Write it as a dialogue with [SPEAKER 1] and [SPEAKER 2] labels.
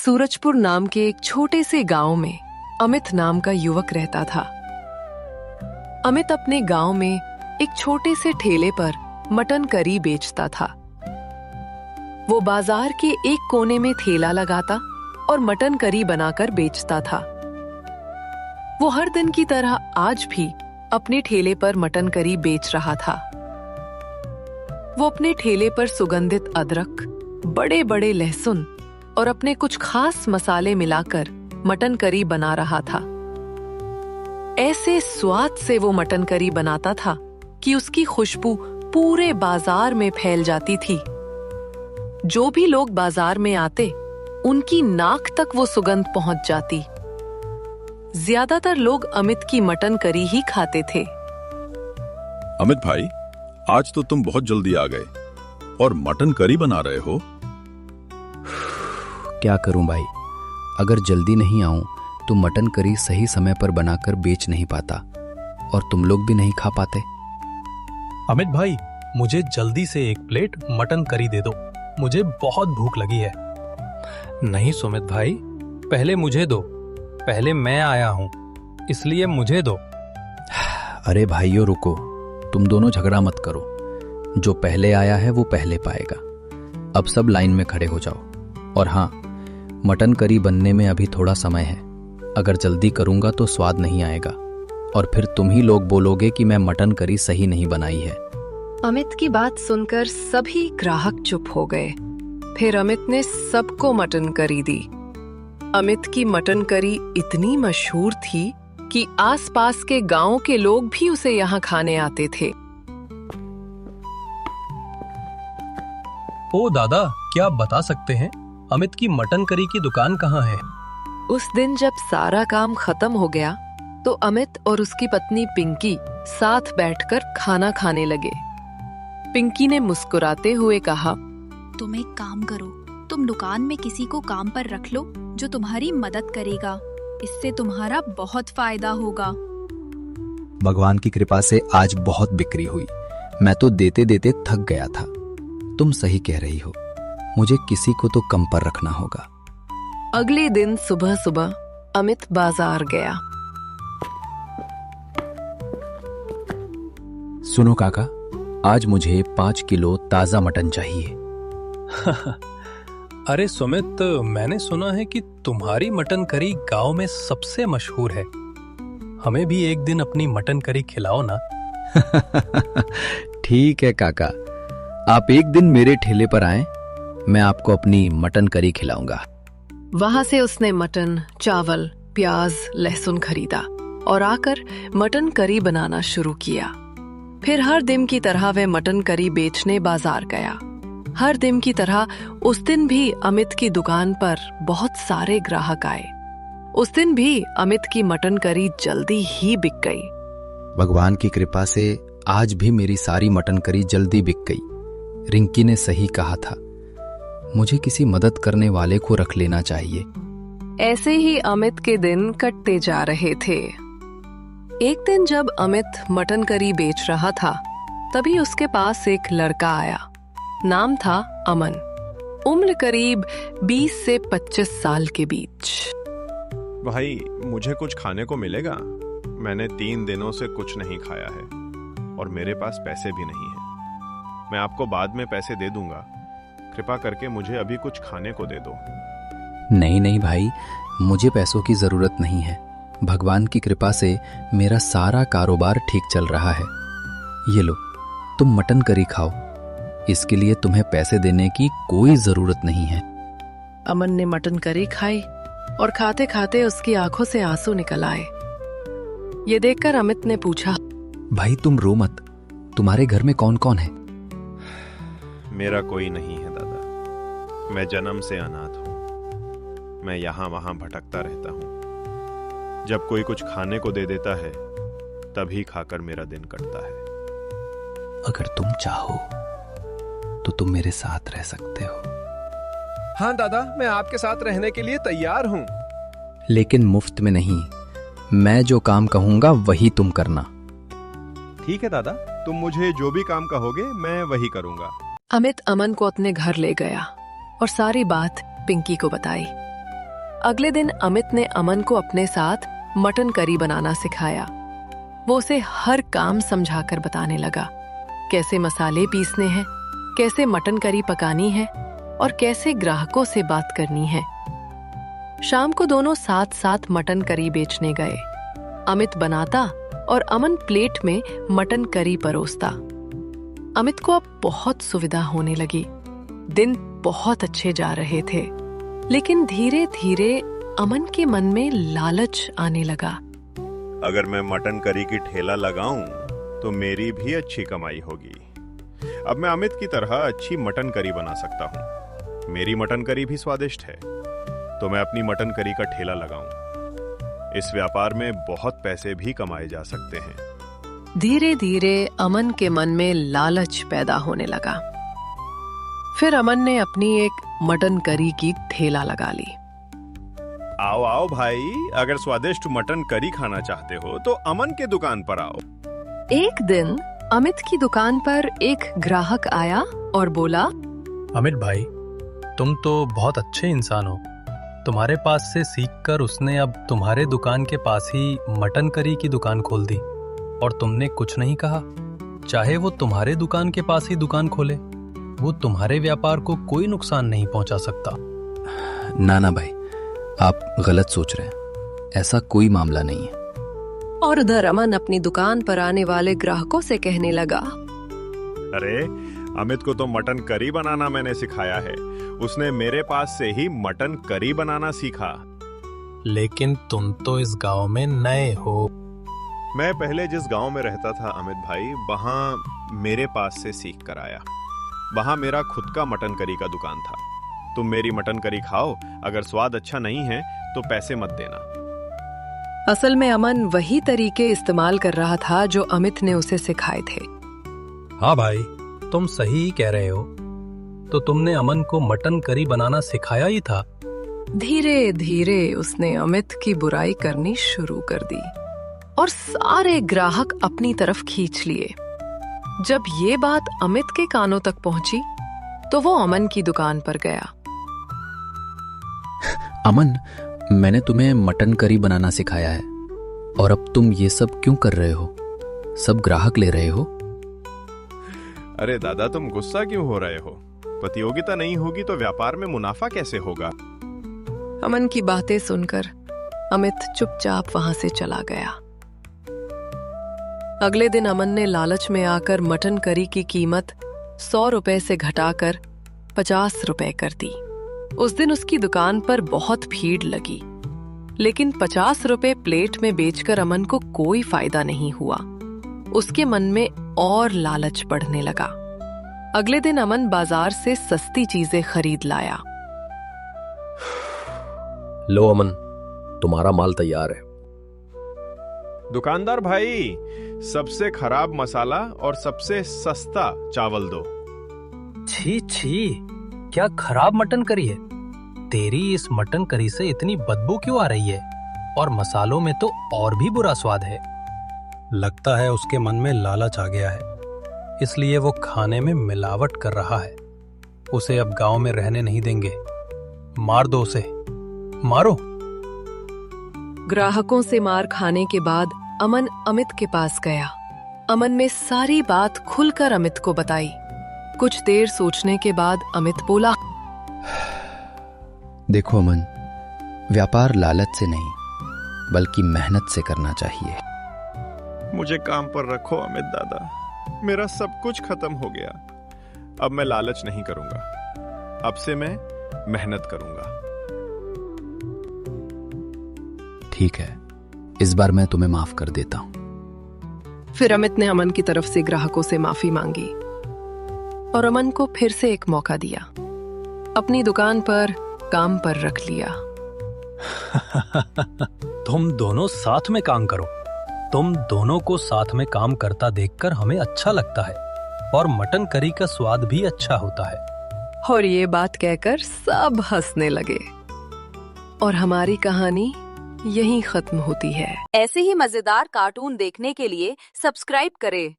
[SPEAKER 1] सूरजपुर नाम के एक छोटे से गांव में अमित नाम का युवक रहता था। अमित अपने गांव में एक छोटे से ठेले पर मटन करी बेचता था। वो बाजार के एक कोने में ठेला लगाता और मटन करी बनाकर बेचता था। वो हर दिन की तरह आज भी अपने ठेले पर मटन करी बेच रहा था। वो अपने ठेले पर सुगंधित अदरक, बड़े बड़े लहसुन और अपने कुछ खास मसाले मिलाकर मटन करी बना रहा था। ऐसे स्वाद से वो मटन करी बनाता था कि उसकी खुशबू पूरे बाजार में फैल जाती थी। जो भी लोग बाजार में आते, उनकी नाक तक वो सुगंध पहुंच जाती। ज्यादातर लोग अमित की मटन करी ही खाते थे।
[SPEAKER 2] अमित भाई, आज तो तुम बहुत जल्दी आ गए और मटन करी बना रहे हो।
[SPEAKER 3] क्या करूं भाई, अगर जल्दी नहीं आऊं तो मटन करी सही समय पर बनाकर बेच नहीं पाता और तुम लोग भी नहीं खा पाते।
[SPEAKER 4] अमित भाई, मुझे जल्दी से एक प्लेट मटन करी दे दो, मुझे बहुत भूख लगी है। नहीं सुमित भाई, पहले मुझे दो, पहले मैं आया हूं, इसलिए मुझे दो।
[SPEAKER 3] अरे भाइयों रुको, तुम दोनों झगड़ा मत करो। जो पहले आया है वो पहले पाएगा। अब सब लाइन में खड़े हो जाओ। और हाँ, मटन करी बनने में अभी थोड़ा समय है। अगर जल्दी करूंगा तो स्वाद नहीं आएगा और फिर तुम ही लोग बोलोगे कि मैं मटन करी सही नहीं बनाई है।
[SPEAKER 1] अमित की बात सुनकर सभी ग्राहक चुप हो गए। फिर अमित ने सबको मटन करी दी। अमित की मटन करी इतनी मशहूर थी कि आसपास के गांव के लोग भी उसे यहाँ खाने आते थे।
[SPEAKER 4] ओ दादा, क्या आप बता सकते हैं अमित की मटन करी की दुकान कहाँ है?
[SPEAKER 1] उस दिन जब सारा काम खत्म हो गया तो अमित और उसकी पत्नी पिंकी साथ बैठकर खाना खाने लगे। पिंकी ने मुस्कुराते हुए कहा,
[SPEAKER 5] तुम एक काम करो, तुम दुकान में किसी को काम पर रख लो जो तुम्हारी मदद करेगा। इससे तुम्हारा बहुत फायदा होगा।
[SPEAKER 3] भगवान की कृपा से आज बहुत बिक्री हुई। मैं तो देते देते थक गया था। तुम सही कह रही हो, मुझे किसी को तो कम पर रखना होगा।
[SPEAKER 1] अगले दिन सुबह सुबह अमित बाजार गया।
[SPEAKER 3] सुनो काका, आज मुझे 5 किलो ताजा मटन चाहिए।
[SPEAKER 4] अरे सुमित, मैंने सुना है कि तुम्हारी मटन करी गांव में सबसे मशहूर है। हमें भी एक दिन अपनी मटन करी खिलाओ ना।
[SPEAKER 3] ठीक है काका, आप एक दिन मेरे ठेले पर आएं, मैं आपको अपनी मटन करी खिलाऊंगा।
[SPEAKER 1] वहां से उसने मटन, चावल, प्याज, लहसुन खरीदा और आकर मटन करी बनाना शुरू किया। फिर हर दिन की तरह वह मटन करी बेचने बाजार गया। हर दिन की तरह उस दिन भी अमित की दुकान पर बहुत सारे ग्राहक आए। उस दिन भी अमित की मटन करी जल्दी ही बिक गई।
[SPEAKER 3] भगवान की कृपा से आज भी मेरी सारी मटन करी जल्दी बिक गई। रिंकी ने सही कहा था, मुझे किसी मदद करने वाले को रख लेना चाहिए।
[SPEAKER 1] ऐसे ही अमित के दिन कटते जा रहे थे। एक दिन जब अमित मटन करी बेच रहा था, तभी उसके पास एक लड़का आया। नाम था अमन। उम्र करीब 20 से 25 साल के बीच।
[SPEAKER 6] भाई, मुझे कुछ खाने को मिलेगा? मैंने 3 दिनों से कुछ नहीं खाया है और मेरे पास पैसे भी नहीं है। मैं आपको बाद में पैसे दे दूंगा। कृपा करके मुझे अभी कुछ खाने को दे दो।
[SPEAKER 3] नहीं नहीं भाई, मुझे पैसों की जरूरत नहीं है। भगवान की कृपा से मेरा सारा कारोबार ठीक चल रहा है। ये लो, तुम मटन करी खाओ। इसके लिए तुम्हें पैसे देने की कोई जरूरत नहीं है।
[SPEAKER 1] अमन ने मटन करी खाई और खाते खाते उसकी आंखों से आंसू निकल आए। ये देखकर अमित ने पूछा,
[SPEAKER 3] भाई तुम रो मत, तुम्हारे घर में कौन कौन है?
[SPEAKER 6] मेरा कोई नहीं है दादा, मैं जन्म से अनाथ हूं। मैं यहाँ वहां भटकता रहता हूं। जब कोई कुछ खाने को दे देता है, तभी खाकर मेरा दिन कटता है।
[SPEAKER 3] अगर तुम चाहो तो तुम मेरे साथ रह सकते हो।
[SPEAKER 7] हाँ दादा, मैं आपके साथ रहने के लिए तैयार हूँ।
[SPEAKER 3] लेकिन मुफ्त में नहीं। मैं जो काम कहूंगा वही तुम करना।
[SPEAKER 6] ठीक है दादा, तुम मुझे जो भी काम कहोगे मैं वही करूंगा।
[SPEAKER 1] अमित अमन को अपने घर ले गया और सारी बात पिंकी को बताई। अगले दिन अमित ने अमन को अपने साथ मटन करी बनाना सिखाया। वो उसे हर काम समझाकर बताने लगा, कैसे मसाले पीसने हैं, कैसे मटन करी पकानी है और कैसे ग्राहकों से बात करनी है। शाम को दोनों साथ साथ मटन करी बेचने गए। अमित बनाता और अमन प्लेट में मटन करी परोसता। अमित को अब बहुत सुविधा होने लगी। दिन बहुत अच्छे जा रहे थे, लेकिन धीरे धीरे अमन के मन में लालच आने लगा।
[SPEAKER 6] अगर मैं मटन करी की ठेला लगाऊं तो मेरी भी अच्छी कमाई होगी। अब मैं अमित की तरह अच्छी मटन करी बना सकता हूं। मेरी मटन करी भी स्वादिष्ट है, तो मैं अपनी मटन करी का ठेला लगाऊं। इस व्यापार में बहुत पैसे भी कमाए जा सकते हैं।
[SPEAKER 1] धीरे धीरे अमन के मन में लालच पैदा होने लगा। फिर अमन ने अपनी एक मटन करी की ठेला लगा ली।
[SPEAKER 6] आओ आओ भाई, अगर स्वादिष्ट मटन करी खाना चाहते हो तो अमन के दुकान पर आओ।
[SPEAKER 1] एक दिन अमित की दुकान पर एक ग्राहक आया और बोला,
[SPEAKER 4] अमित भाई, तुम तो बहुत अच्छे इंसान हो। तुम्हारे पास से सीखकर उसने अब तुम्हारे दुकान के पास ही मटन करी की दुकान खोल दी और तुमने कुछ नहीं कहा। चाहे वो तुम्हारे दुकान के पास ही दुकान खोले, वो तुम्हारे व्यापार को कोई नुकसान नहीं पहुंचा सकता।
[SPEAKER 3] ना भाई, आप गलत सोच रहे हैं। ऐसा कोई मामला नहीं है।
[SPEAKER 1] और उधर अमन अपनी दुकान पर आने वाले ग्राहकों से कहने लगा,
[SPEAKER 6] अरे अमित को तो मटन करी बनाना मैंने सिखाया है। उसने मेरे पास से ही मटन करी बनाना सीखा।
[SPEAKER 4] लेकिन तुम तो इस गांव में नए हो।
[SPEAKER 6] मैं पहले जिस गांव में रहता था अमित भाई, वहां मेरे पास से सीख कर आया। वहां मेरा खुद का मटन करी का दुकान था। तुम मेरी मटन करी खाओ, अगर स्वाद अच्छा नहीं है तो पैसे मत देना।
[SPEAKER 1] असल में अमन वही तरीके इस्तेमाल कर रहा था जो अमित ने उसे सिखाए थे।
[SPEAKER 4] हाँ भाई, तुम सही ही कह रहे हो। तो तुमने अमन को मटन करी बनाना सिखाया ही था।
[SPEAKER 1] धीरे धीरे उसने अमित की बुराई करनी शुरू कर दी और सारे ग्राहक अपनी तरफ खींच लिए। जब ये बात अमित के कानों तक पहुंची तो वो अमन की दुकान पर गया।
[SPEAKER 3] अमन, मैंने तुम्हें मटन करी बनाना सिखाया है और अब तुम ये सब क्यों कर रहे हो? सब ग्राहक ले रहे हो।
[SPEAKER 6] अरे दादा, तुम गुस्सा क्यों हो रहे हो? प्रतियोगिता नहीं होगी तो व्यापार में मुनाफा कैसे होगा?
[SPEAKER 1] अमन की बातें सुनकर अमित चुपचाप वहां से चला गया। अगले दिन अमन ने लालच में आकर मटन करी की कीमत 100 रुपए से घटाकर 50 रुपए कर दी। उस दिन उसकी दुकान पर बहुत भीड़ लगी, लेकिन 50 रुपए प्लेट में बेचकर अमन को कोई फायदा नहीं हुआ। उसके मन में और लालच बढ़ने लगा। अगले दिन अमन बाजार से सस्ती चीजें खरीद लाया।
[SPEAKER 8] लो अमन, तुम्हारा माल तैयार है।
[SPEAKER 6] दुकानदार भाई, सबसे खराब मसाला और सबसे सस्ता चावल दो।
[SPEAKER 4] छी छी, क्या खराब मटन करी है? तेरी इस मटन करी से इतनी बदबू क्यों आ रही है? और मसालों में तो और भी बुरा स्वाद है। लगता है उसके मन में लालच आ गया है, इसलिए वो खाने में मिलावट कर रहा है। उसे अब गांव में रहने नहीं देंगे। मार दो उसे, मारो।
[SPEAKER 1] ग्राहकों से मार खाने के बाद अमन अमित के पास गया। अमन ने सारी बात खुलकर अमित को बताई। कुछ देर सोचने के बाद अमित बोला,
[SPEAKER 3] देखो अमन, व्यापार लालच से नहीं बल्कि मेहनत से करना चाहिए।
[SPEAKER 6] मुझे काम पर रखो अमित दादा, मेरा सब कुछ खत्म हो गया। अब मैं लालच नहीं करूंगा, अब से मैं मेहनत करूंगा।
[SPEAKER 3] ठीक है, इस बार मैं तुम्हें माफ कर देता हूं।
[SPEAKER 1] फिर अमित ने अमन की तरफ से ग्राहकों से माफी मांगी और अमन को फिर से एक मौका दिया। अपनी दुकान पर काम पर रख लिया।
[SPEAKER 4] तुम दोनों साथ में काम करो। तुम दोनों को साथ में काम करता देखकर हमें अच्छा लगता है और मटन करी का स्वाद भी अच्छा होता है।
[SPEAKER 1] और ये बात कहकर सब हंसने लगे और हमारी कहानी यहीं खत्म होती है।
[SPEAKER 9] ऐसे ही मजेदार कार्टून देखने के लिए सब्सक्राइब करें